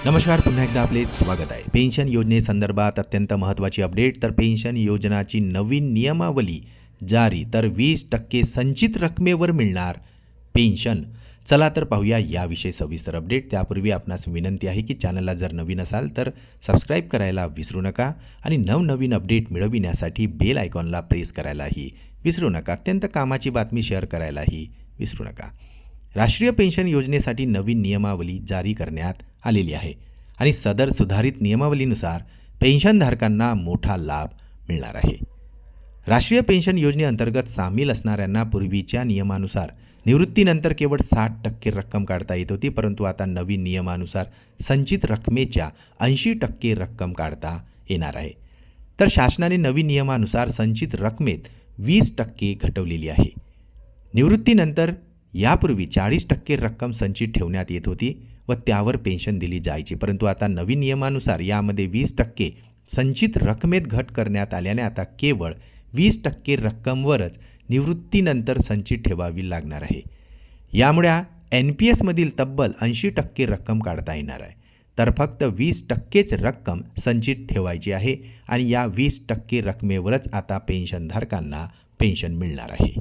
नमस्कार, पुन्हा एकदा आपले स्वागत आहे. पेन्शन योजनेसंदर्भात अत्यंत महत्त्वाची अपडेट. तर पेन्शन योजनाची नवीन नियमावली जारी. तर 20% संचित रकमेवर मिळणार पेन्शन. चला तर पाहूया याविषयी सविस्तर अपडेट. त्यापूर्वी आपणास विनंती आहे की चॅनलला जर नवीन असाल तर सबस्क्राईब करायला विसरू नका आणि नवनवीन अपडेट मिळविण्यासाठी बेल आयकॉनला प्रेस करायलाही विसरू नका. अत्यंत कामाची बातमी शेअर करायलाही विसरू नका. राष्ट्रीय पेन्शन योजनेसाठी नवीन नियमावली जारी करण्यात आलेली आहे आणि सदर सुधारित नियमावलीनुसार पेन्शनधारकांना मोठा लाभ मिळणार आहे. राष्ट्रीय पेन्शन योजनेअंतर्गत सामील असणाऱ्यांना पूर्वीच्या नियमानुसार निवृत्तीनंतर केवळ 60% रक्कम काढता येत होती, परंतु आता नवीन नियमानुसार संचित रकमेच्या 80% रक्कम काढता येणार आहे. तर शासनाने नवीन नियमानुसार संचित रकमेत 20% घटवलेली आहे. निवृत्तीनंतर यापूर्वी 40% रक्कम संचित ठेवण्यात येत होती व त्यावर पेन्शन दिली जायची, परंतु आता नवीन नियमानुसार यामध्ये 20% संचित रकमेत घट करण्यात आल्याने आता केवळ 20% रक्कमवरच निवृत्तीनंतर संचित ठेवावी लागणार आहे. यामुळे NPSमधील तब्बल 80% रक्कम काढता येणार आहे. तर फक्त 20%च रक्कम संचित ठेवायची आहे आणि या 20% रकमेवरच आता पेन्शनधारकांना पेन्शन मिळणार आहे.